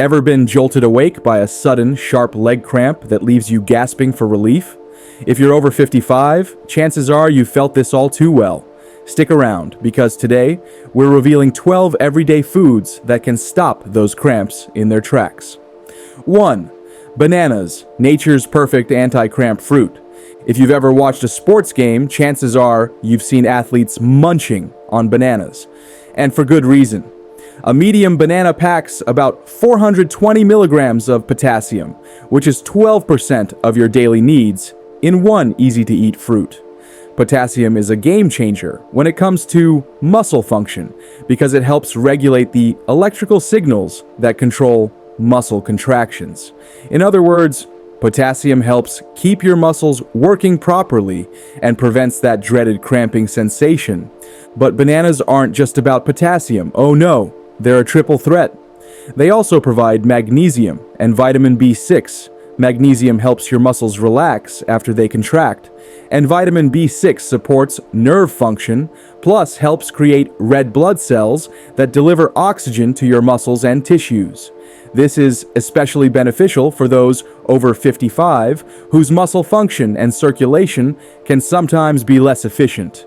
Ever been jolted awake by a sudden, sharp leg cramp that leaves you gasping for relief? If you're over 55, chances are you felt this all too well. Stick around, because today, we're revealing 12 everyday foods that can stop those cramps in their tracks. 1. Bananas, nature's perfect anti-cramp fruit. If you've ever watched a sports game, chances are you've seen athletes munching on bananas. And for good reason. A medium banana packs about 420 milligrams of potassium, which is 12% of your daily needs in one easy-to-eat fruit. Potassium is a game changer when it comes to muscle function because it helps regulate the electrical signals that control muscle contractions. In other words, potassium helps keep your muscles working properly and prevents that dreaded cramping sensation. But bananas aren't just about potassium. Oh no, they're a triple threat. They also provide magnesium and vitamin B6. Magnesium helps your muscles relax after they contract, and vitamin B6 supports nerve function, plus helps create red blood cells that deliver oxygen to your muscles and tissues. This is especially beneficial for those over 55 whose muscle function and circulation can sometimes be less efficient.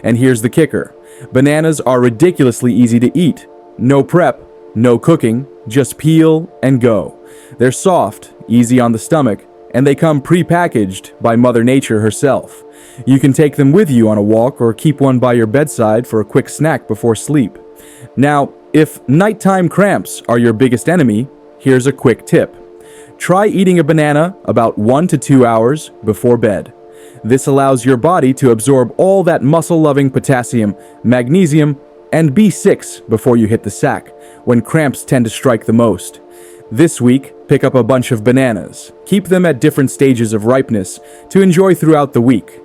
And here's the kicker. Bananas are ridiculously easy to eat. No prep, no cooking, just peel and go. They're soft, easy on the stomach, and they come pre-packaged by Mother Nature herself. You can take them with you on a walk or keep one by your bedside for a quick snack before sleep. Now, if nighttime cramps are your biggest enemy, here's a quick tip. Try eating a banana about 1 to 2 hours before bed. This allows your body to absorb all that muscle-loving potassium, magnesium, and B6 before you hit the sack, when cramps tend to strike the most. This week, pick up a bunch of bananas. Keep them at different stages of ripeness to enjoy throughout the week.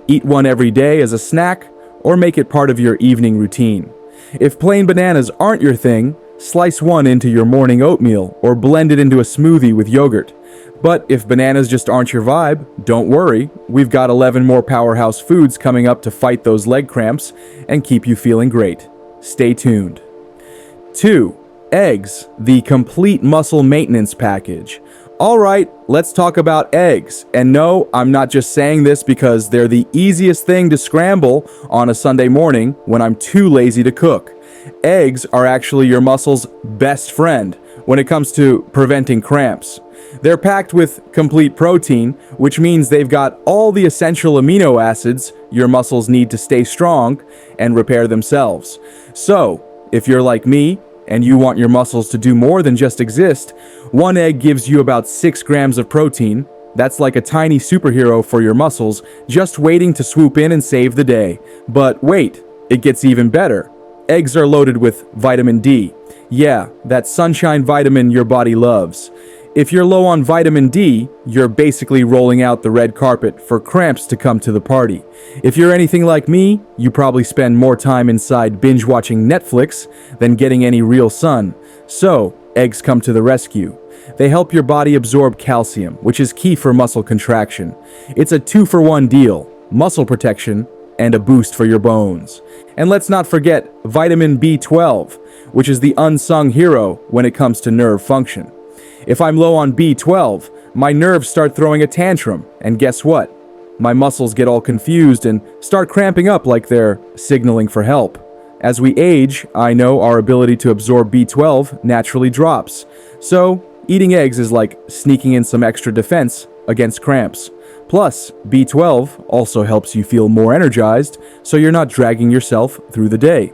Eat one every day as a snack, or make it part of your evening routine. If plain bananas aren't your thing, slice one into your morning oatmeal or blend it into a smoothie with yogurt. But if bananas just aren't your vibe, don't worry. We've got 11 more powerhouse foods coming up to fight those leg cramps and keep you feeling great. Stay tuned. 2. Eggs, the complete muscle maintenance package. Alright, let's talk about eggs. And no, I'm not just saying this because they're the easiest thing to scramble on a Sunday morning when I'm too lazy to cook. Eggs are actually your muscle's best friend when it comes to preventing cramps. They're packed with complete protein, which means they've got all the essential amino acids your muscles need to stay strong and repair themselves. So, if you're like me, and you want your muscles to do more than just exist, one egg gives you about 6 grams of protein. That's like a tiny superhero for your muscles, just waiting to swoop in and save the day. But wait, it gets even better. Eggs are loaded with vitamin D. Yeah, that sunshine vitamin your body loves. If you're low on vitamin D, you're basically rolling out the red carpet for cramps to come to the party. If you're anything like me, you probably spend more time inside binge-watching Netflix than getting any real sun. So, eggs come to the rescue. They help your body absorb calcium, which is key for muscle contraction. It's a 2-for-1 deal: muscle protection and a boost for your bones. And let's not forget vitamin B12, which is the unsung hero when it comes to nerve function. If I'm low on B12, my nerves start throwing a tantrum, and guess what? My muscles get all confused and start cramping up like they're signaling for help. As we age, I know our ability to absorb B12 naturally drops. So, eating eggs is like sneaking in some extra defense against cramps. Plus, B12 also helps you feel more energized, so you're not dragging yourself through the day.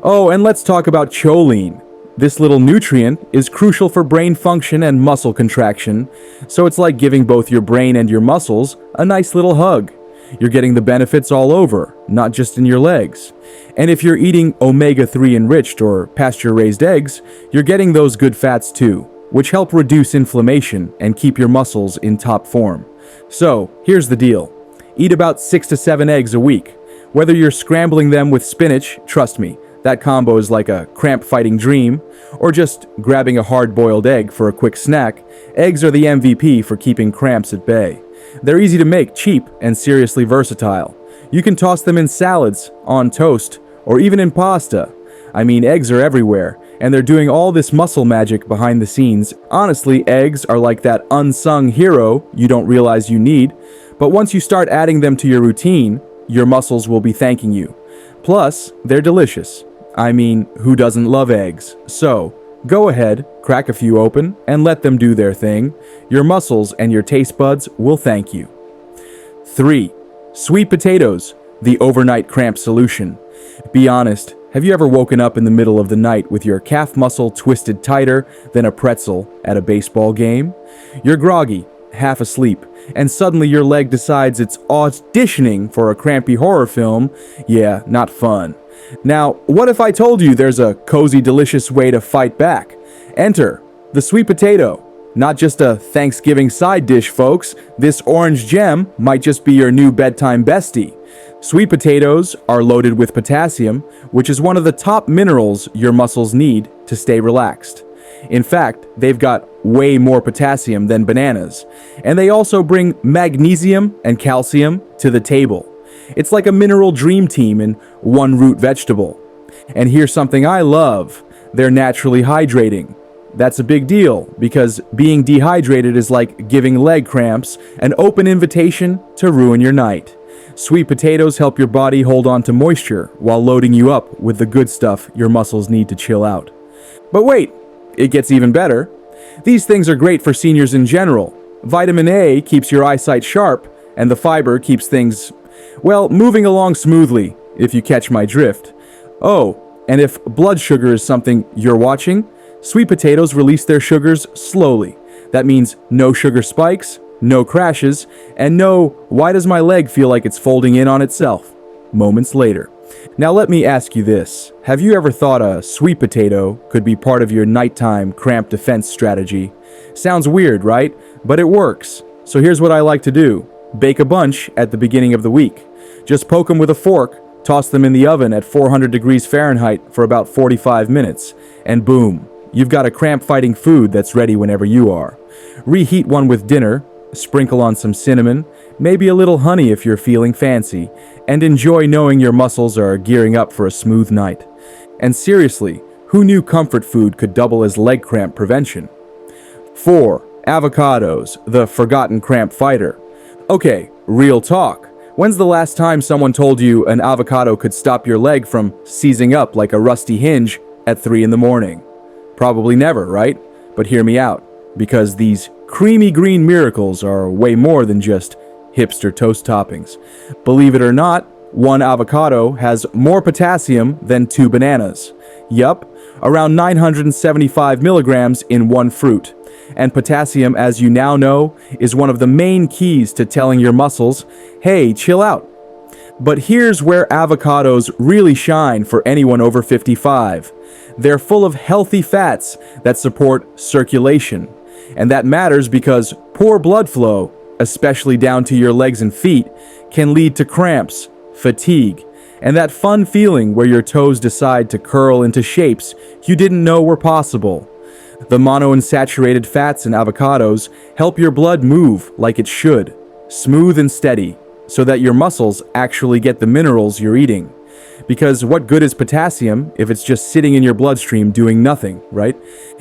Oh, and let's talk about choline. This little nutrient is crucial for brain function and muscle contraction, so it's like giving both your brain and your muscles a nice little hug. You're getting the benefits all over, not just in your legs. And if you're eating omega-3 enriched or pasture-raised eggs, you're getting those good fats too, which help reduce inflammation and keep your muscles in top form. So, here's the deal. Eat about 6 to 7 eggs a week. Whether you're scrambling them with spinach, trust me, that combo is like a cramp-fighting dream, or just grabbing a hard-boiled egg for a quick snack, eggs are the MVP for keeping cramps at bay. They're easy to make, cheap, and seriously versatile. You can toss them in salads, on toast, or even in pasta. I mean, eggs are everywhere, and they're doing all this muscle magic behind the scenes. Honestly, eggs are like that unsung hero you don't realize you need, but once you start adding them to your routine, your muscles will be thanking you. Plus, they're delicious. I mean, who doesn't love eggs? So, go ahead, crack a few open, and let them do their thing. Your muscles and your taste buds will thank you. 3. Sweet potatoes, the overnight cramp solution. Be honest, have you ever woken up in the middle of the night with your calf muscle twisted tighter than a pretzel at a baseball game? You're groggy, half asleep, and suddenly your leg decides it's auditioning for a crampy horror film. Yeah, not fun. Now, what if I told you there's a cozy, delicious way to fight back? Enter the sweet potato. Not just a Thanksgiving side dish, folks. This orange gem might just be your new bedtime bestie. Sweet potatoes are loaded with potassium, which is one of the top minerals your muscles need to stay relaxed. In fact, they've got way more potassium than bananas. And they also bring magnesium and calcium to the table. It's like a mineral dream team in one root vegetable. And here's something I love. They're naturally hydrating. That's a big deal, because being dehydrated is like giving leg cramps an open invitation to ruin your night. Sweet potatoes help your body hold on to moisture while loading you up with the good stuff your muscles need to chill out. But wait, it gets even better. These things are great for seniors in general. Vitamin A keeps your eyesight sharp, and the fiber keeps things, well, moving along smoothly, if you catch my drift. Oh, and if blood sugar is something you're watching, sweet potatoes release their sugars slowly. That means no sugar spikes, no crashes, and no, why does my leg feel like it's folding in on itself? Moments later. Now let me ask you this. Have you ever thought a sweet potato could be part of your nighttime cramp defense strategy? Sounds weird, right? But it works. So here's what I like to do. Bake a bunch at the beginning of the week. Just poke them with a fork, toss them in the oven at 400 degrees Fahrenheit for about 45 minutes, and boom, you've got a cramp-fighting food that's ready whenever you are. Reheat one with dinner, sprinkle on some cinnamon, maybe a little honey if you're feeling fancy, and enjoy knowing your muscles are gearing up for a smooth night. And seriously, who knew comfort food could double as leg cramp prevention? 4. Avocados, the forgotten cramp fighter. Okay, real talk. When's the last time someone told you an avocado could stop your leg from seizing up like a rusty hinge at 3 in the morning? Probably never, right? But hear me out, because these creamy green miracles are way more than just hipster toast toppings. Believe it or not, one avocado has more potassium than 2 bananas. Yup, around 975 milligrams in one fruit. And potassium, as you now know, is one of the main keys to telling your muscles, hey, chill out. But here's where avocados really shine for anyone over 55. They're full of healthy fats that support circulation. And that matters because poor blood flow, especially down to your legs and feet, can lead to cramps, fatigue, and that fun feeling where your toes decide to curl into shapes you didn't know were possible. The monounsaturated fats in avocados help your blood move like it should, smooth and steady, so that your muscles actually get the minerals you're eating. Because what good is potassium if it's just sitting in your bloodstream doing nothing, right?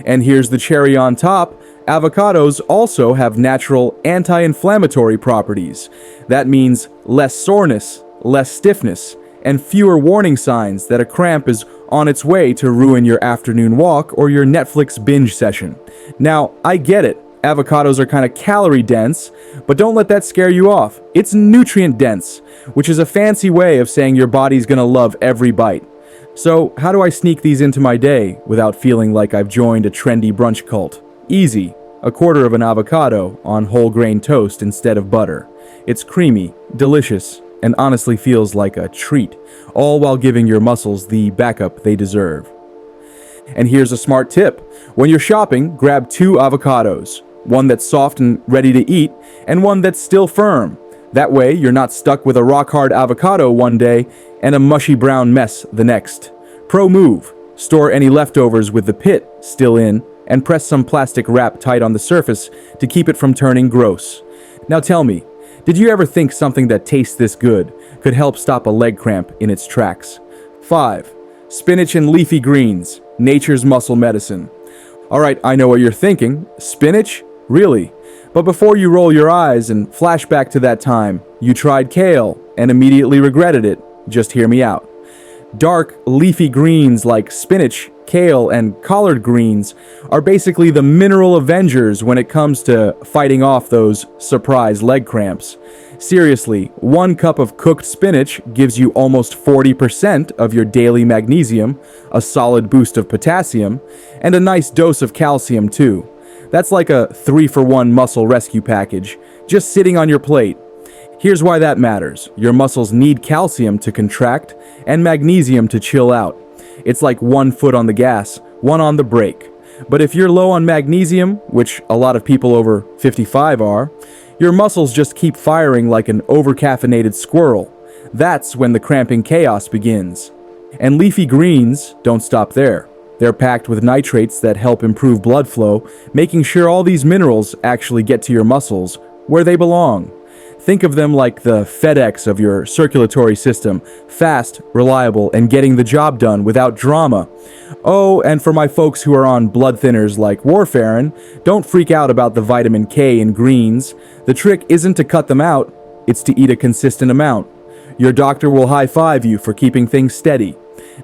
And here's the cherry on top. Avocados also have natural anti-inflammatory properties. That means less soreness, less stiffness, and fewer warning signs that a cramp is on its way to ruin your afternoon walk or your Netflix binge session. Now, I get it. Avocados are kind of calorie dense, but don't let that scare you off. It's nutrient dense, which is a fancy way of saying your body's gonna love every bite. So, how do I sneak these into my day without feeling like I've joined a trendy brunch cult? Easy. A quarter of an avocado on whole grain toast instead of butter. It's creamy, delicious, and honestly feels like a treat, all while giving your muscles the backup they deserve. And here's a smart tip. When you're shopping, grab 2 avocados. One that's soft and ready to eat, and one that's still firm. That way, you're not stuck with a rock-hard avocado one day and a mushy brown mess the next. Pro move. Store any leftovers with the pit still in, and press some plastic wrap tight on the surface to keep it from turning gross. Now tell me, did you ever think something that tastes this good could help stop a leg cramp in its tracks? 5. Spinach and leafy greens. nature's muscle medicine. Alright, I know what you're thinking. Spinach? Really? But before you roll your eyes and flash back to that time, you tried kale and immediately regretted it, just hear me out. Dark, leafy greens like spinach, kale, and collard greens are basically the mineral avengers when it comes to fighting off those surprise leg cramps. Seriously, 1 cup of cooked spinach gives you almost 40% of your daily magnesium, a solid boost of potassium, and a nice dose of calcium too. That's like a 3-for-1 muscle rescue package, just sitting on your plate. Here's why that matters. Your muscles need calcium to contract and magnesium to chill out. It's like 1 foot on the gas, 1 on the brake. But if you're low on magnesium, which a lot of people over 55 are, your muscles just keep firing like an overcaffeinated squirrel. That's when the cramping chaos begins. And leafy greens don't stop there. They're packed with nitrates that help improve blood flow, making sure all these minerals actually get to your muscles where they belong. Think of them like the FedEx of your circulatory system, fast, reliable, and getting the job done without drama. Oh, and for my folks who are on blood thinners like warfarin, don't freak out about the vitamin K in greens. The trick isn't to cut them out, it's to eat a consistent amount. Your doctor will high-five you for keeping things steady.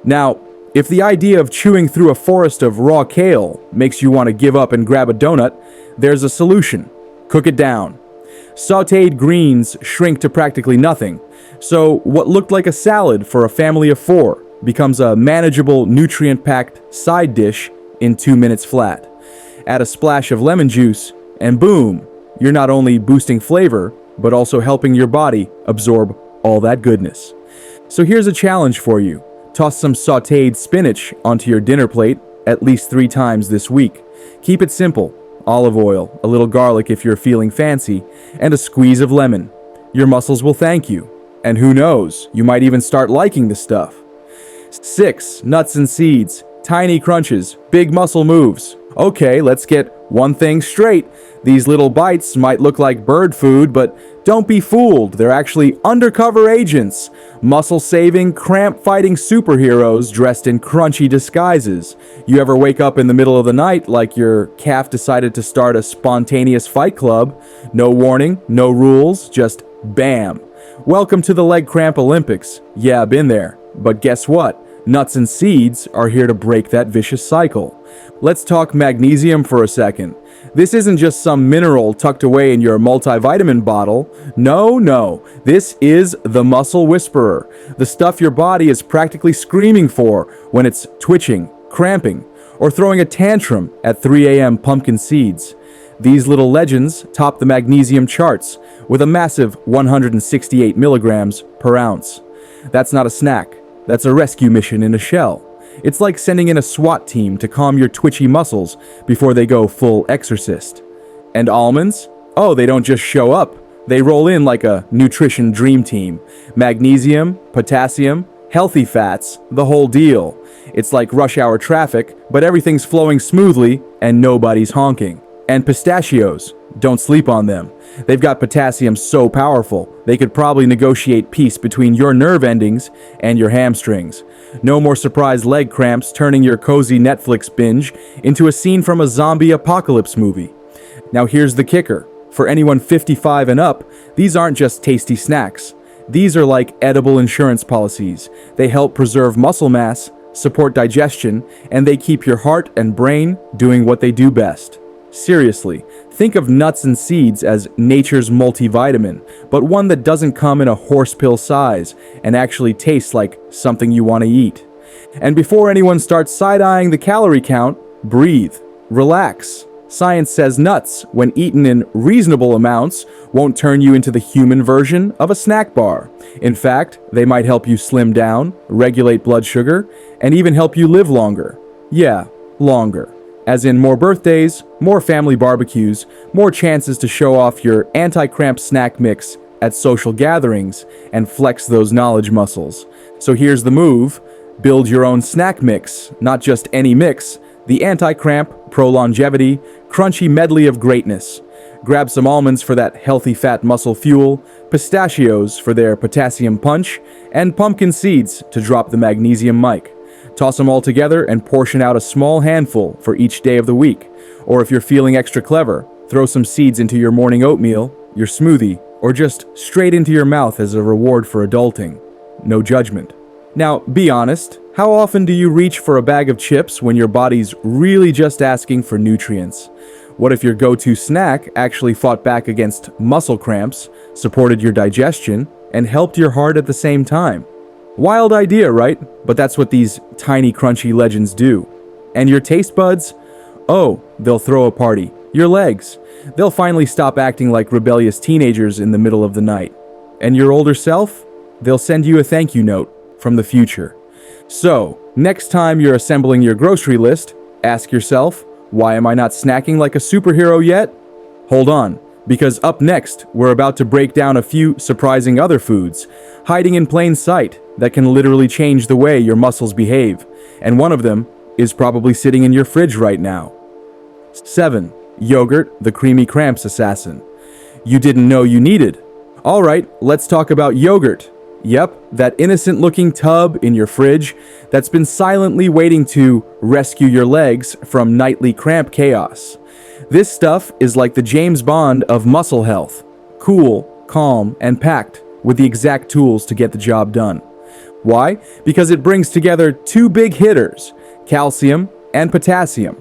Now, if the idea of chewing through a forest of raw kale makes you want to give up and grab a donut, there's a solution. Cook it down. Sautéed greens shrink to practically nothing, so what looked like a salad for a family of 4 becomes a manageable, nutrient-packed side dish in 2 minutes flat. Add a splash of lemon juice, and boom, you're not only boosting flavor, but also helping your body absorb all that goodness. So here's a challenge for you. Toss some sautéed spinach onto your dinner plate at least 3 times this week. Keep it simple. Olive oil, a little garlic if you're feeling fancy, and a squeeze of lemon. Your muscles will thank you. And who knows, you might even start liking the stuff. 6. Nuts and seeds. Tiny crunches, big muscle moves. Okay, let's get one thing straight. These little bites might look like bird food, but don't be fooled. They're actually undercover agents. Muscle-saving, cramp-fighting superheroes dressed in crunchy disguises. You ever wake up in the middle of the night like your calf decided to start a spontaneous fight club? No warning, no rules, just bam. Welcome to the leg cramp Olympics. Yeah, been there. But guess what? Nuts and seeds are here to break that vicious cycle. Let's talk magnesium for a second. This isn't just some mineral tucked away in your multivitamin bottle. No. This is the muscle whisperer. The stuff your body is practically screaming for when it's twitching, cramping, or throwing a tantrum at 3 a.m. pumpkin seeds. These little legends top the magnesium charts with a massive 168 milligrams per ounce. That's not a snack. That's a rescue mission in a shell. It's like sending in a SWAT team to calm your twitchy muscles before they go full exorcist. And almonds? Oh, they don't just show up. They roll in like a nutrition dream team. Magnesium, potassium, healthy fats, the whole deal. It's like rush hour traffic, but everything's flowing smoothly and nobody's honking. And pistachios, don't sleep on them. They've got potassium so powerful, they could probably negotiate peace between your nerve endings and your hamstrings. No more surprise leg cramps turning your cozy Netflix binge into a scene from a zombie apocalypse movie. Now here's the kicker. For anyone 55 and up, these aren't just tasty snacks. These are like edible insurance policies. They help preserve muscle mass, support digestion, and they keep your heart and brain doing what they do best. Seriously, think of nuts and seeds as nature's multivitamin, but one that doesn't come in a horse pill size and actually tastes like something you want to eat. And before anyone starts side-eyeing the calorie count, breathe, relax. Science says nuts, when eaten in reasonable amounts, won't turn you into the human version of a snack bar. In fact, they might help you slim down, regulate blood sugar, and even help you live longer. Yeah, longer. As in more birthdays, more family barbecues, more chances to show off your anti-cramp snack mix at social gatherings and flex those knowledge muscles. So here's the move. Build your own snack mix, not just any mix, the anti-cramp, pro-longevity, crunchy medley of greatness. Grab some almonds for that healthy fat muscle fuel, pistachios for their potassium punch, and pumpkin seeds to drop the magnesium mic. Toss them all together and portion out a small handful for each day of the week. Or if you're feeling extra clever, throw some seeds into your morning oatmeal, your smoothie, or just straight into your mouth as a reward for adulting. No judgment. Now, be honest, how often do you reach for a bag of chips when your body's really just asking for nutrients? What if your go-to snack actually fought back against muscle cramps, supported your digestion, and helped your heart at the same time? Wild idea, right? But that's what these tiny crunchy legends do. And your taste buds? Oh, they'll throw a party. Your legs? They'll finally stop acting like rebellious teenagers in the middle of the night. And your older self? They'll send you a thank you note from the future. So, next time you're assembling your grocery list, ask yourself, why am I not snacking like a superhero yet? Hold on, because up next, we're about to break down a few surprising other foods, hiding in plain sight, that can literally change the way your muscles behave. And one of them is probably sitting in your fridge right now. 7. Yogurt, the creamy cramps assassin. You didn't know you needed. Alright, let's talk about yogurt. Yep, that innocent-looking tub in your fridge that's been silently waiting to rescue your legs from nightly cramp chaos. This stuff is like the James Bond of muscle health. Cool, calm, and packed with the exact tools to get the job done. Why? Because it brings together two big hitters, calcium and potassium.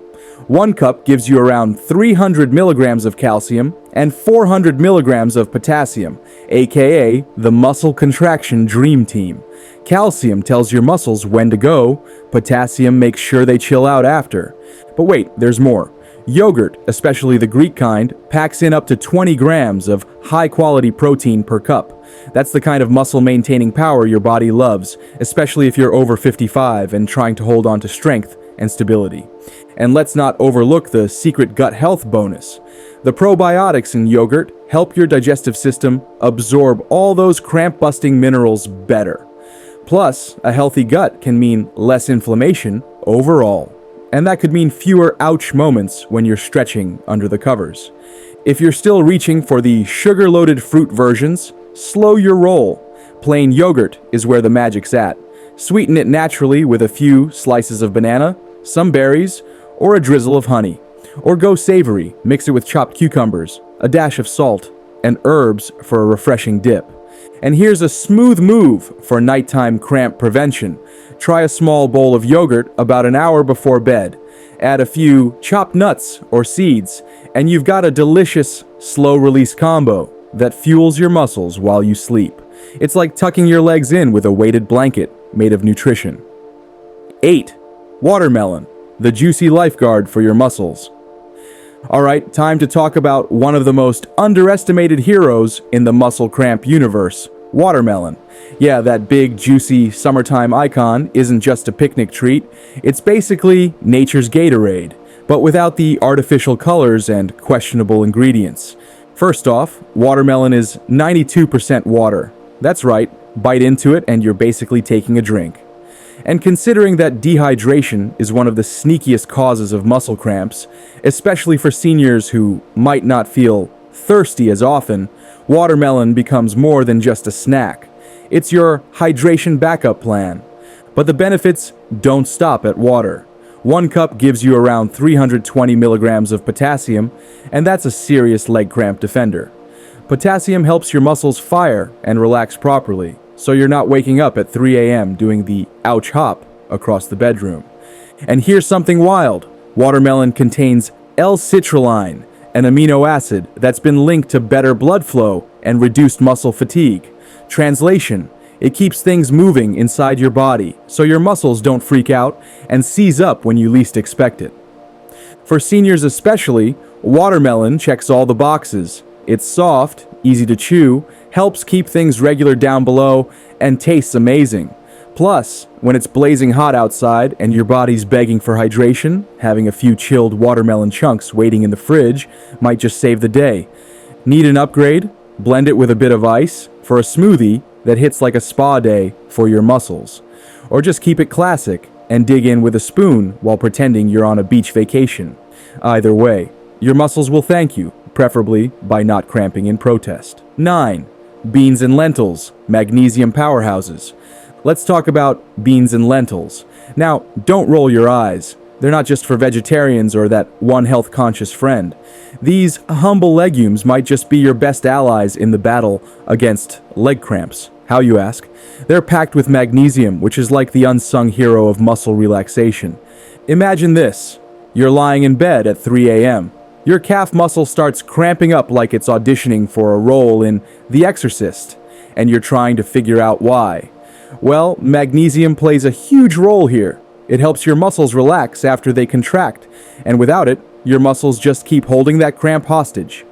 One cup gives you around 300 milligrams of calcium and 400 milligrams of potassium, aka the muscle contraction dream team. Calcium tells your muscles when to go, potassium makes sure they chill out after. But wait, there's more. Yogurt, especially the Greek kind, packs in up to 20 grams of high-quality protein per cup. That's the kind of muscle-maintaining power your body loves, especially if you're over 55 and trying to hold on to strength and stability. And let's not overlook the secret gut health bonus. The probiotics in yogurt help your digestive system absorb all those cramp-busting minerals better. Plus, a healthy gut can mean less inflammation overall. And that could mean fewer ouch moments when you're stretching under the covers. If you're still reaching for the sugar-loaded fruit versions, slow your roll. Plain yogurt is where the magic's at. Sweeten it naturally with a few slices of banana, some berries, or a drizzle of honey. Or go savory, mix it with chopped cucumbers, a dash of salt, and herbs for a refreshing dip. And here's a smooth move for nighttime cramp prevention. Try a small bowl of yogurt about an hour before bed. Add a few chopped nuts or seeds, and you've got a delicious, slow-release combo that fuels your muscles while you sleep. It's like tucking your legs in with a weighted blanket made of nutrition. 8. Watermelon, the juicy lifeguard for your muscles. Alright, time to talk about one of the most underestimated heroes in the muscle cramp universe, watermelon. Yeah, that big, juicy summertime icon isn't just a picnic treat, it's basically nature's Gatorade, but without the artificial colors and questionable ingredients. First off, watermelon is 92% water. That's right, bite into it and you're basically taking a drink. And considering that dehydration is one of the sneakiest causes of muscle cramps, especially for seniors who might not feel thirsty as often, watermelon becomes more than just a snack. It's your hydration backup plan. But the benefits don't stop at water. One cup gives you around 320 milligrams of potassium, and that's a serious leg cramp defender. Potassium helps your muscles fire and relax properly, so you're not waking up at 3 a.m. doing the ouch hop across the bedroom. And here's something wild. Watermelon contains L-citrulline, an amino acid that's been linked to better blood flow and reduced muscle fatigue. Translation: it keeps things moving inside your body, so your muscles don't freak out and seize up when you least expect it. For seniors especially, watermelon checks all the boxes. It's soft, easy to chew, helps keep things regular down below, and tastes amazing. Plus, when it's blazing hot outside and your body's begging for hydration, having a few chilled watermelon chunks waiting in the fridge might just save the day. Need an upgrade? Blend it with a bit of ice for a smoothie that hits like a spa day for your muscles. Or just keep it classic and dig in with a spoon while pretending you're on a beach vacation. Either way, your muscles will thank you, preferably by not cramping in protest. 9. Beans and lentils, magnesium powerhouses. Let's talk about beans and lentils. Now, don't roll your eyes. They're not just for vegetarians or that one health-conscious friend. These humble legumes might just be your best allies in the battle against leg cramps. How, you ask? They're packed with magnesium, which is like the unsung hero of muscle relaxation. Imagine this. You're lying in bed at 3 a.m. Your calf muscle starts cramping up like it's auditioning for a role in The Exorcist, and you're trying to figure out why. Well, magnesium plays a huge role here. It helps your muscles relax after they contract, and without it, your muscles just keep holding that cramp hostage.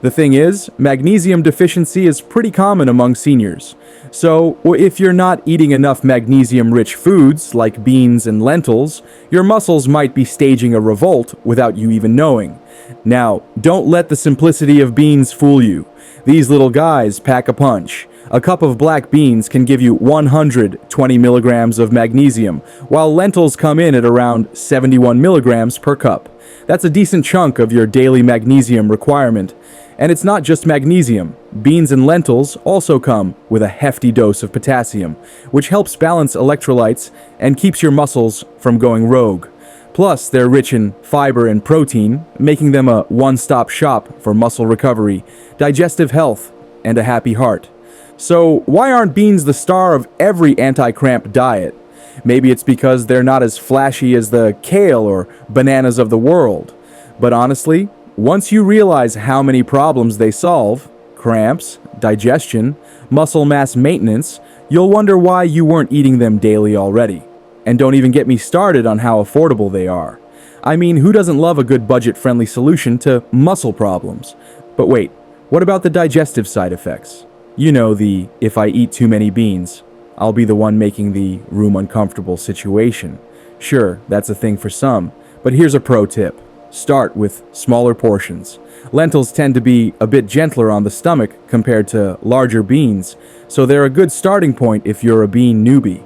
The thing is, magnesium deficiency is pretty common among seniors. So, if you're not eating enough magnesium-rich foods like beans and lentils, your muscles might be staging a revolt without you even knowing. Now, don't let the simplicity of beans fool you. These little guys pack a punch. A cup of black beans can give you 120 milligrams of magnesium, while lentils come in at around 71 milligrams per cup. That's a decent chunk of your daily magnesium requirement. And it's not just magnesium. Beans and lentils also come with a hefty dose of potassium, which helps balance electrolytes and keeps your muscles from going rogue. Plus, they're rich in fiber and protein, making them a one-stop shop for muscle recovery, digestive health, and a happy heart. So, why aren't beans the star of every anti-cramp diet? Maybe it's because they're not as flashy as the kale or bananas of the world. But honestly, once you realize how many problems they solve, cramps, digestion, muscle mass maintenance, you'll wonder why you weren't eating them daily already. And don't even get me started on how affordable they are. I mean, who doesn't love a good budget-friendly solution to muscle problems? But wait, what about the digestive side effects? You know, the if I eat too many beans, I'll be the one making the room uncomfortable situation. Sure, that's a thing for some, but here's a pro tip. Start with smaller portions. Lentils tend to be a bit gentler on the stomach compared to larger beans, so they're a good starting point if you're a bean newbie.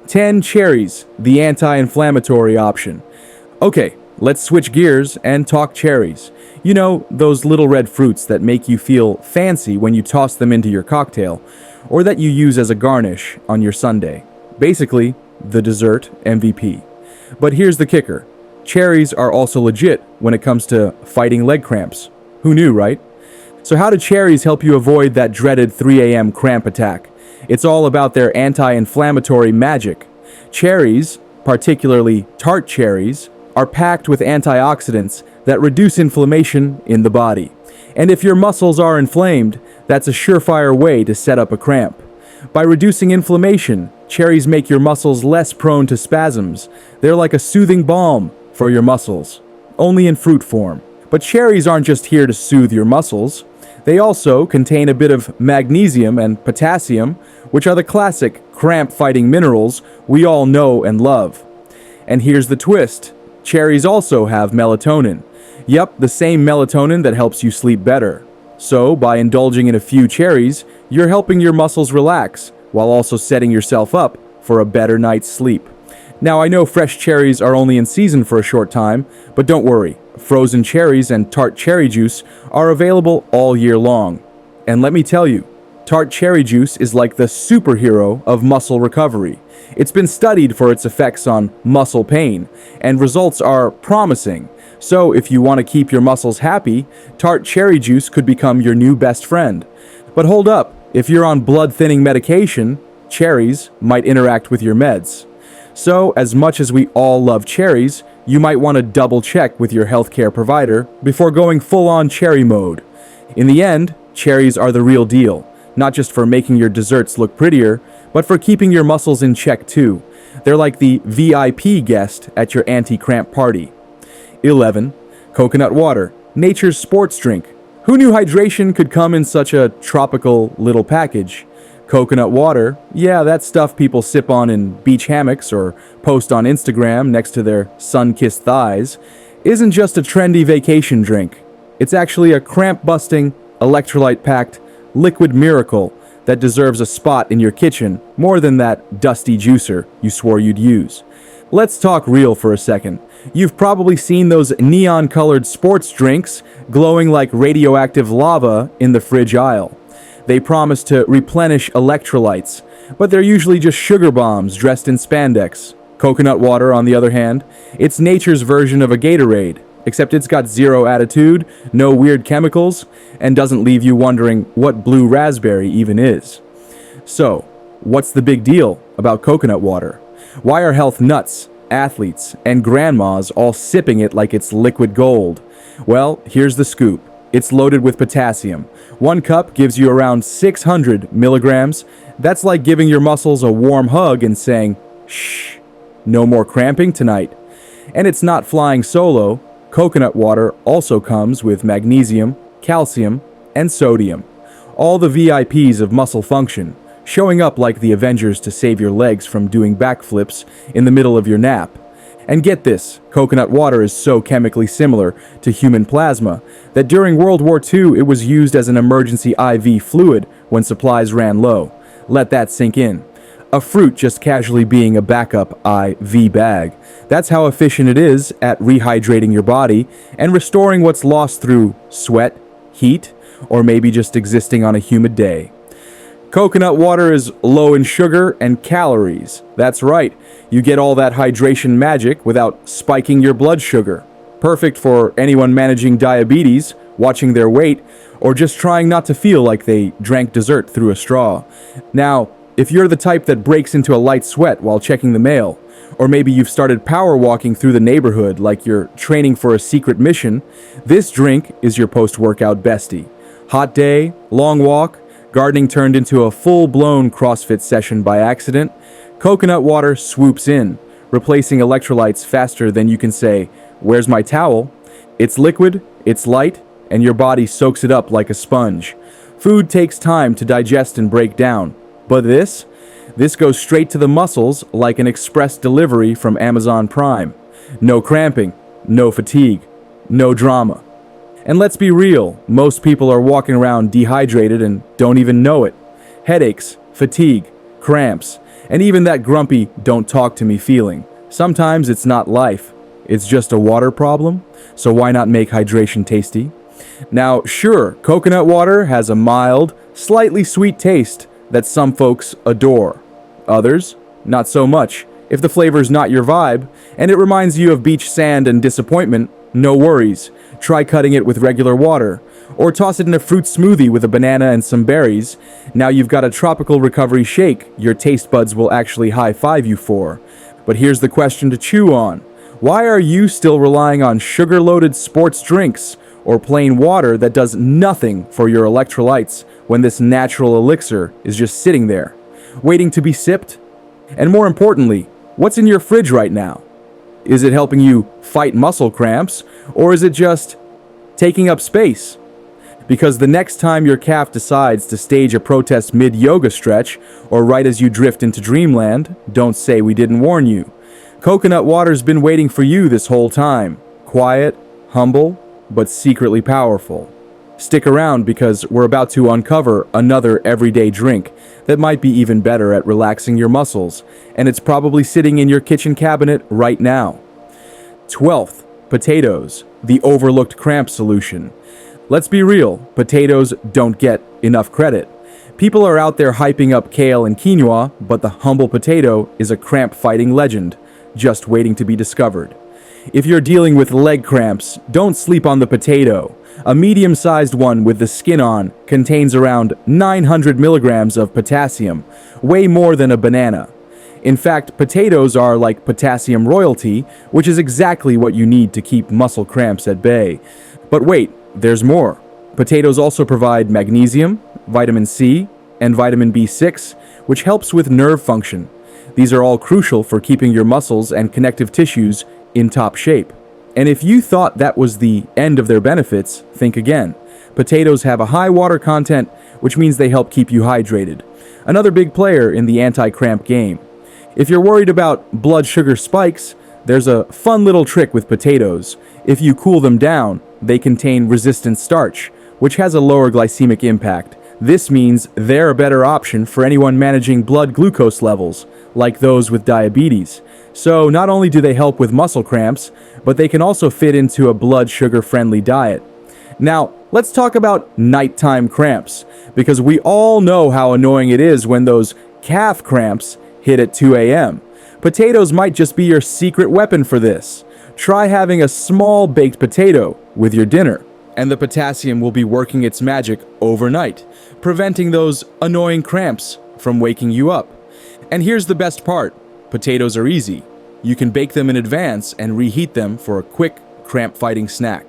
10 cherries, the anti-inflammatory option. Okay, let's switch gears and talk cherries. You know, those little red fruits that make you feel fancy when you toss them into your cocktail, or that you use as a garnish on your sundae. Basically, the dessert MVP. But here's the kicker. Cherries are also legit when it comes to fighting leg cramps. Who knew, right? So how do cherries help you avoid that dreaded 3 a.m. cramp attack? It's all about their anti-inflammatory magic. Cherries, particularly tart cherries, are packed with antioxidants that reduce inflammation in the body. And if your muscles are inflamed, that's a surefire way to set up a cramp. By reducing inflammation, cherries make your muscles less prone to spasms. They're like a soothing balm for your muscles, only in fruit form. But cherries aren't just here to soothe your muscles. They also contain a bit of magnesium and potassium, which are the classic cramp-fighting minerals we all know and love. And here's the twist. Cherries also have melatonin. Yep, the same melatonin that helps you sleep better. So, by indulging in a few cherries, you're helping your muscles relax, while also setting yourself up for a better night's sleep. Now, I know fresh cherries are only in season for a short time, but don't worry. Frozen cherries and tart cherry juice are available all year long. And let me tell you, tart cherry juice is like the superhero of muscle recovery. It's been studied for its effects on muscle pain, and results are promising. So if you want to keep your muscles happy, tart cherry juice could become your new best friend. But hold up, if you're on blood-thinning medication, cherries might interact with your meds. So, as much as we all love cherries, you might want to double check with your healthcare provider before going full-on cherry mode. In the end, cherries are the real deal, not just for making your desserts look prettier, but for keeping your muscles in check too. They're like the VIP guest at your anti-cramp party. 11. Coconut water, nature's sports drink. Who knew hydration could come in such a tropical little package? Coconut water, yeah, that stuff people sip on in beach hammocks or post on Instagram next to their sun-kissed thighs, isn't just a trendy vacation drink. It's actually a cramp-busting, electrolyte-packed, liquid miracle that deserves a spot in your kitchen more than that dusty juicer you swore you'd use. Let's talk real for a second. You've probably seen those neon-colored sports drinks glowing like radioactive lava in the fridge aisle. They promise to replenish electrolytes, but they're usually just sugar bombs dressed in spandex. Coconut water, on the other hand, it's nature's version of a Gatorade, except it's got zero attitude, no weird chemicals, and doesn't leave you wondering what blue raspberry even is. So, what's the big deal about coconut water? Why are health nuts, athletes, and grandmas all sipping it like it's liquid gold? Well, here's the scoop. It's loaded with potassium. 1 cup gives you around 600 milligrams. That's like giving your muscles a warm hug and saying, shh, no more cramping tonight. And it's not flying solo. Coconut water also comes with magnesium, calcium, and sodium. All the VIPs of muscle function, showing up like the Avengers to save your legs from doing backflips in the middle of your nap. And get this, coconut water is so chemically similar to human plasma that during World War II it was used as an emergency IV fluid when supplies ran low. Let that sink in. A fruit just casually being a backup IV bag. That's how efficient it is at rehydrating your body and restoring what's lost through sweat, heat, or maybe just existing on a humid day. Coconut water is low in sugar and calories. That's right, you get all that hydration magic without spiking your blood sugar. Perfect for anyone managing diabetes, watching their weight, or just trying not to feel like they drank dessert through a straw. Now, if you're the type that breaks into a light sweat while checking the mail, or maybe you've started power walking through the neighborhood like you're training for a secret mission, this drink is your post-workout bestie. Hot day, long walk, gardening turned into a full-blown CrossFit session by accident, coconut water swoops in, replacing electrolytes faster than you can say, "Where's my towel?" It's liquid, it's light, and your body soaks it up like a sponge. Food takes time to digest and break down, but this goes straight to the muscles like an express delivery from Amazon Prime. No cramping, no fatigue, no drama. And let's be real, most people are walking around dehydrated and don't even know it. Headaches, fatigue, cramps, and even that grumpy "don't talk to me" feeling. Sometimes it's not life, it's just a water problem, so why not make hydration tasty? Now, sure, coconut water has a mild, slightly sweet taste that some folks adore. Others, not so much. If the flavor's not your vibe, and it reminds you of beach sand and disappointment, no worries. Try cutting it with regular water, or toss it in a fruit smoothie with a banana and some berries. Now you've got a tropical recovery shake your taste buds will actually high-five you for. But here's the question to chew on. Why are you still relying on sugar-loaded sports drinks or plain water that does nothing for your electrolytes when this natural elixir is just sitting there, waiting to be sipped? And more importantly, what's in your fridge right now? Is it helping you fight muscle cramps, or is it just taking up space? Because the next time your calf decides to stage a protest mid-yoga stretch, or right as you drift into dreamland, don't say we didn't warn you. Coconut water's been waiting for you this whole time. Quiet, humble, but secretly powerful. Stick around because we're about to uncover another everyday drink that might be even better at relaxing your muscles, and it's probably sitting in your kitchen cabinet right now. 12th, potatoes, the overlooked cramp solution. Let's be real, potatoes don't get enough credit. People are out there hyping up kale and quinoa, but the humble potato is a cramp-fighting legend, just waiting to be discovered. If you're dealing with leg cramps, don't sleep on the potato. A medium-sized one with the skin on contains around 900 milligrams of potassium, way more than a banana. In fact, potatoes are like potassium royalty, which is exactly what you need to keep muscle cramps at bay. But wait, there's more. Potatoes also provide magnesium, vitamin C, and vitamin B6, which helps with nerve function. These are all crucial for keeping your muscles and connective tissues in top shape. And if you thought that was the end of their benefits, think again. Potatoes have a high water content, which means they help keep you hydrated. Another big player in the anti-cramp game. If you're worried about blood sugar spikes, there's a fun little trick with potatoes. If you cool them down, they contain resistant starch, which has a lower glycemic impact. This means they're a better option for anyone managing blood glucose levels, like those with diabetes. So not only do they help with muscle cramps, but they can also fit into a blood sugar-friendly diet. Now, let's talk about nighttime cramps, because we all know how annoying it is when those calf cramps hit at 2 a.m., potatoes might just be your secret weapon for this. Try having a small baked potato with your dinner, and the potassium will be working its magic overnight, preventing those annoying cramps from waking you up. And here's the best part. Potatoes are easy. You can bake them in advance and reheat them for a quick cramp-fighting snack.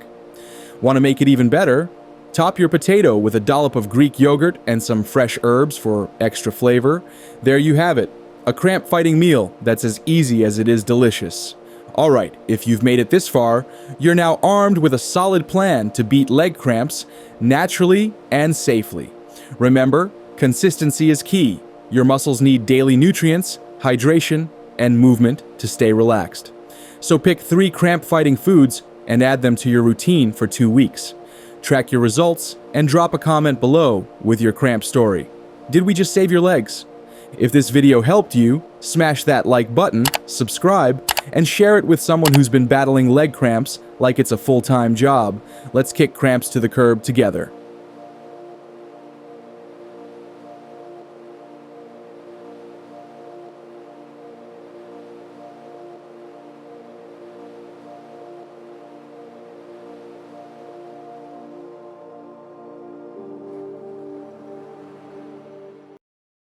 Want to make it even better? Top your potato with a dollop of Greek yogurt and some fresh herbs for extra flavor. There you have it, a cramp-fighting meal that's as easy as it is delicious. Alright, if you've made it this far, you're now armed with a solid plan to beat leg cramps naturally and safely. Remember, consistency is key. Your muscles need daily nutrients, hydration, and movement to stay relaxed. So pick 3 cramp-fighting foods and add them to your routine for 2 weeks. Track your results and drop a comment below with your cramp story. Did we just save your legs? If this video helped you, smash that like button, subscribe, and share it with someone who's been battling leg cramps like it's a full-time job. Let's kick cramps to the curb together.